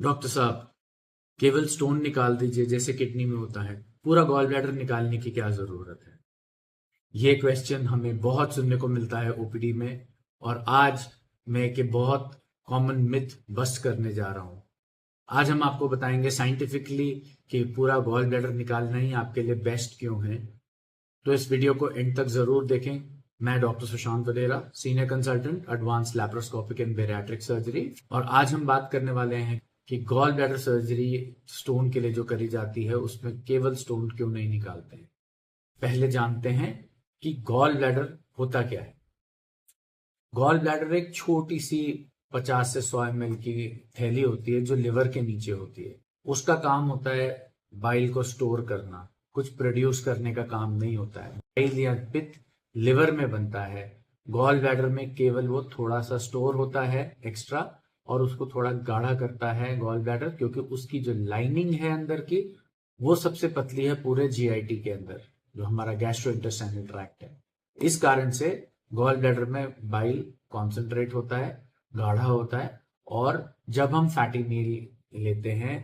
Doctor साहब, केवल stone निकाल दीजिए जैसे किडनी में होता है, पूरा गॉल ब्लैडर निकालने की क्या जरूरत है? ये क्वेश्चन हमें बहुत सुनने को मिलता है ओपीडी में। और आज मैं एक बहुत कॉमन मिथ बस्ट करने जा रहा हूं। आज हम आपको बताएंगे साइंटिफिकली कि पूरा गॉल ब्लैडर निकालना ही आपके लिए बेस्ट क्यों है। तो इस वीडियो को एंड तक जरूर देखें। मैं doctor Sushant Vadera, senior consultant, advance laparoscopic and bariatric surgery, और आज हम बात करने वाले हैं कि गॉल ब्लैडर सर्जरी स्टोन के लिए जो करी जाती है उसमें केवल स्टोन क्यों नहीं निकालते हैं। पहले जानते हैं कि गॉल ब्लैडर होता क्या है। गॉल ब्लैडर एक छोटी सी 50 से 100 ml की थैली होती है जो लिवर के नीचे होती है। उसका काम होता है बाइल को स्टोर करना, कुछ प्रोड्यूस करने का काम नहीं होता है। बाइल या पित्त लिवर में बनता है। गॉल ब्लैडर में केवल वो थोड़ा सा स्टोर होता है एक्स्ट्रा, और उसको थोड़ा गाढ़ा करता है गॉल ब्लैडर, क्योंकि उसकी जो लाइनिंग है अंदर की वो सबसे पतली है पूरे जीआईटी के अंदर, जो हमारा गैस्ट्रो इंटेस्टाइनल ट्रैक्ट है। इस कारण से गॉल ब्लैडर में बाइल कॉन्सेंट्रेट होता है, गाढ़ा होता है। और जब हम फैटी मील लेते हैं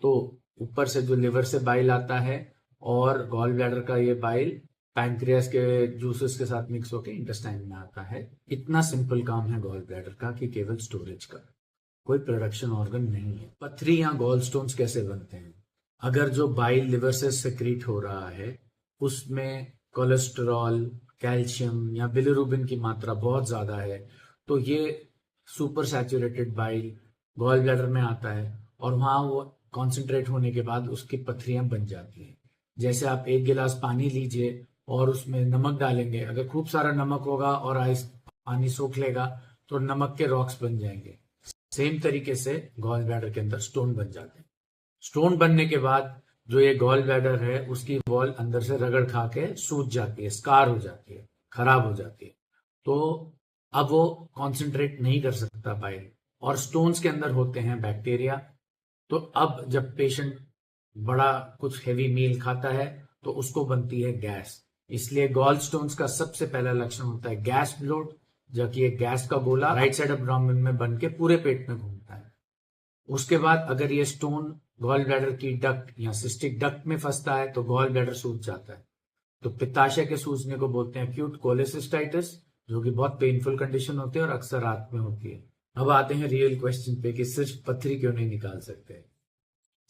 तो ऊपर से जो लिवर से बाइल आता है और गॉल ब्लैडर का ये बाइल पैंक्रियास के जूसेस के साथ मिक्स होकर इंटेस्टाइन में आता है। इतना सिंपल काम है गॉल ब्लैडर का कि केवल स्टोरेज का, कोई प्रोडक्शन ऑर्गन नहीं है। पथरी या गॉल स्टोन्स कैसे बनते हैं? अगर जो बाइल लिवर से सेक्रीट हो रहा है उसमें कोलेस्टेरॉल, कैल्शियम या बिलिरुबिन की मात्रा बहुत ज्यादा है, तो ये super saturated bile gall bladder में आता है और वहां वो कॉन्सेंट्रेट होने के बाद उसकी पथरियां बन जाती हैं। जैसे आप एक गिलास पानी लीजिए और उसमें नमक डालेंगे, अगर खूब सारा नमक होगा और आइस पानी सोख लेगा तो नमक के रॉक्स बन जाएंगे। सेम तरीके से गॉल ब्लैडर के अंदर स्टोन बन जाते हैं। स्टोन बनने के बाद जो ये गॉल ब्लैडर है उसकी वॉल अंदर से रगड़ खा के सूज जाती है, स्कार हो जाती है, खराब हो जाती है। तो अब वो कॉन्सेंट्रेट नहीं कर सकता बाइल, और स्टोन्स के अंदर होते हैं बैक्टीरिया। तो अब जब पेशेंट बड़ा कुछ हेवी मील खाता है तो उसको बनती है गैस। इसलिए गॉल स्टोन्स का सबसे पहला लक्षण होता है गैस ब्लोट, जबकि एक गैस का गोला राइट साइड एब्डोमेन में बन के पूरे पेट में घूमता है। उसके बाद अगर ये स्टोन गॉल ब्लैडर की डक्ट या सिस्टिक डक्ट में फंसता है तो गॉल ब्लैडर सूज जाता है। तो पित्ताशय के सूजने को बोलते हैं एक्यूट कोलेसिस्टाइटिस, जो कि बहुत पेनफुल कंडीशन होती है और अक्सर रात में होती है। अब आते हैं रियल क्वेश्चन पे कि सिर्फ पथरी क्यों नहीं निकाल सकते।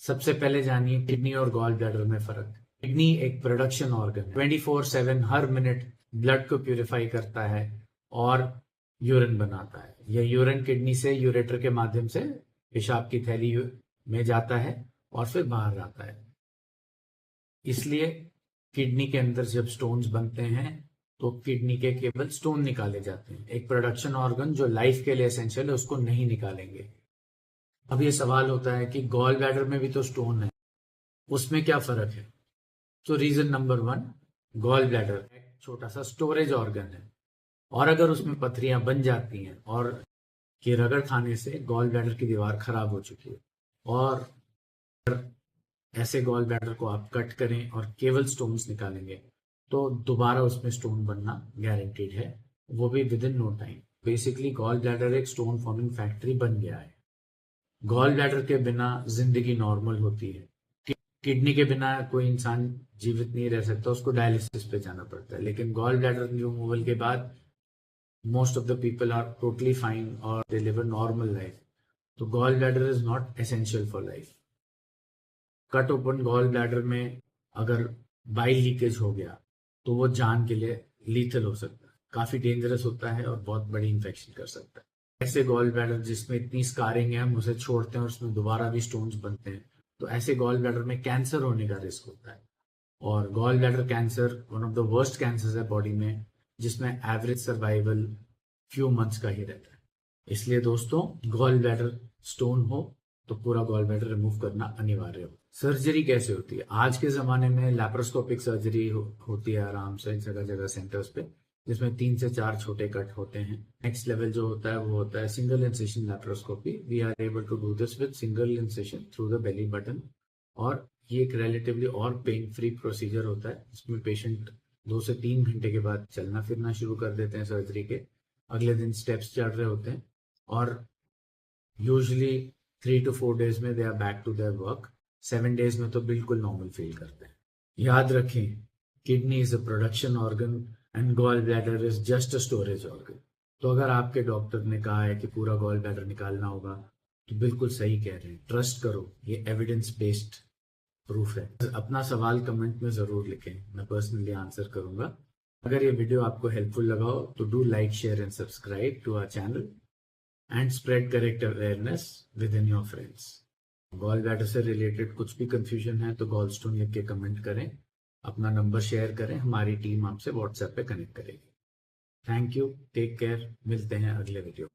सबसे पहले जानिए किडनी और गॉल ब्लैडर में फर्क। किडनी एक प्रोडक्शन ऑर्गन है, 24/7 हर मिनट ब्लड को प्यूरिफाई करता है और यूरिन बनाता है। यह यूरिन किडनी से यूरेटर के माध्यम से पेशाब की थैली में जाता है और फिर बाहर आता है। इसलिए किडनी के अंदर जब स्टोन्स बनते हैं तो किडनी के केवल स्टोन निकाले जाते हैं। एक प्रोडक्शन ऑर्गन जो लाइफ के लिए एसेंशियल है उसको नहीं निकालेंगे। अब ये सवाल होता है कि गॉल ब्लैडर में भी तो स्टोन है, उसमें क्या फर्क है? तो रीजन नंबर 1, गॉल ब्लैडर एक छोटा सा स्टोरेज ऑर्गन है, और अगर उसमें पथरियां बन जाती हैं और कि रगड़ खाने से गॉल ब्लैडर की दीवार खराब हो चुकी है, और ऐसे गॉल ब्लैडर को आप कट करें और केवल स्टोन्स निकालेंगे तो दोबारा उसमें स्टोन बनना गारंटीड है, वो भी within no time. Basically gall bladder एक स्टोन फॉर्मिंग फैक्ट्री बन गया है। गॉल ब्लैडर के बिना जिंदगी नॉर्मल होती है। किडनी के बिना कोई इंसान जीवित नहीं रह सकता, उसको डायलिसिस पे जाना पड़ता है। लेकिन गॉल ब्लैडर रिमूवल के बाद most of the people are totally fine और they live a normal life. तो gall bladder is not essential for life. Cut open gall bladder में अगर बाइल लीकेज हो गया तो वो जान के लिए लीथल हो सकता है, काफी डेंजरस होता है और बहुत बड़ी इंफेक्शन कर सकता है। ऐसे गॉल ब्लैडर जिसमें इतनी स्कारिंग है हम उसे छोड़ते हैं और उसमें दोबारा भी स्टोन्स बनते हैं, तो ऐसे गॉल ब्लैडर में कैंसर होने का रिस्क होता है। और gall bladder cancer one of the worst cancer है बॉडी में, जिसमें एवरेज सर्वाइवल फ्यू मंथ्स का ही रहता है। इसलिए दोस्तों, गॉल ब्लैडर स्टोन हो तो पूरा गॉल ब्लैडर रिमूव करना अनिवार्य हो। सर्जरी कैसे होती है? आज के जमाने में लैप्रोस्कोपिक सर्जरी होती है आराम से जगह जगह सेंटर्स पे, जिसमें 3 से 4 छोटे कट होते हैं। नेक्स्ट लेवल जो होता है वो होता है single incision laparoscopy. We are able to do this with single incision through the belly button, और ये एक रिलेटिवली और पेन फ्री प्रोसीजर होता है, जिसमें पेशेंट 2 से 3 घंटे के बाद चलना फिरना शुरू कर देते हैं। सर्जरी के अगले दिन स्टेप्स चढ़ रहे होते हैं, और यूजली 3 to 4 days में they are back to their work, 7 days में तो बिल्कुल नॉर्मल फील करते हैं। याद रखें, kidney is a production organ and gall bladder is just a storage organ. तो अगर आपके डॉक्टर ने कहा है कि पूरा गॉल ब्लैडर निकालना होगा तो बिल्कुल सही कह रहे हैं, ट्रस्ट करो, ये एविडेंस बेस्ड प्रूफ है। अपना सवाल कमेंट में जरूर लिखें, मैं पर्सनली आंसर करूंगा। अगर ये वीडियो आपको हेल्पफुल लगा हो तो do like, share and subscribe to our channel and spread correct awareness within your friends. Gall bladder से रिलेटेड कुछ भी कंफ्यूजन है तो गॉल स्टोन लिख के कमेंट करें, अपना नंबर शेयर करें, हमारी टीम आपसे व्हाट्सएप पे कनेक्ट करेगी। थैंक यू, टेक केयर, मिलते हैं अगले वीडियो।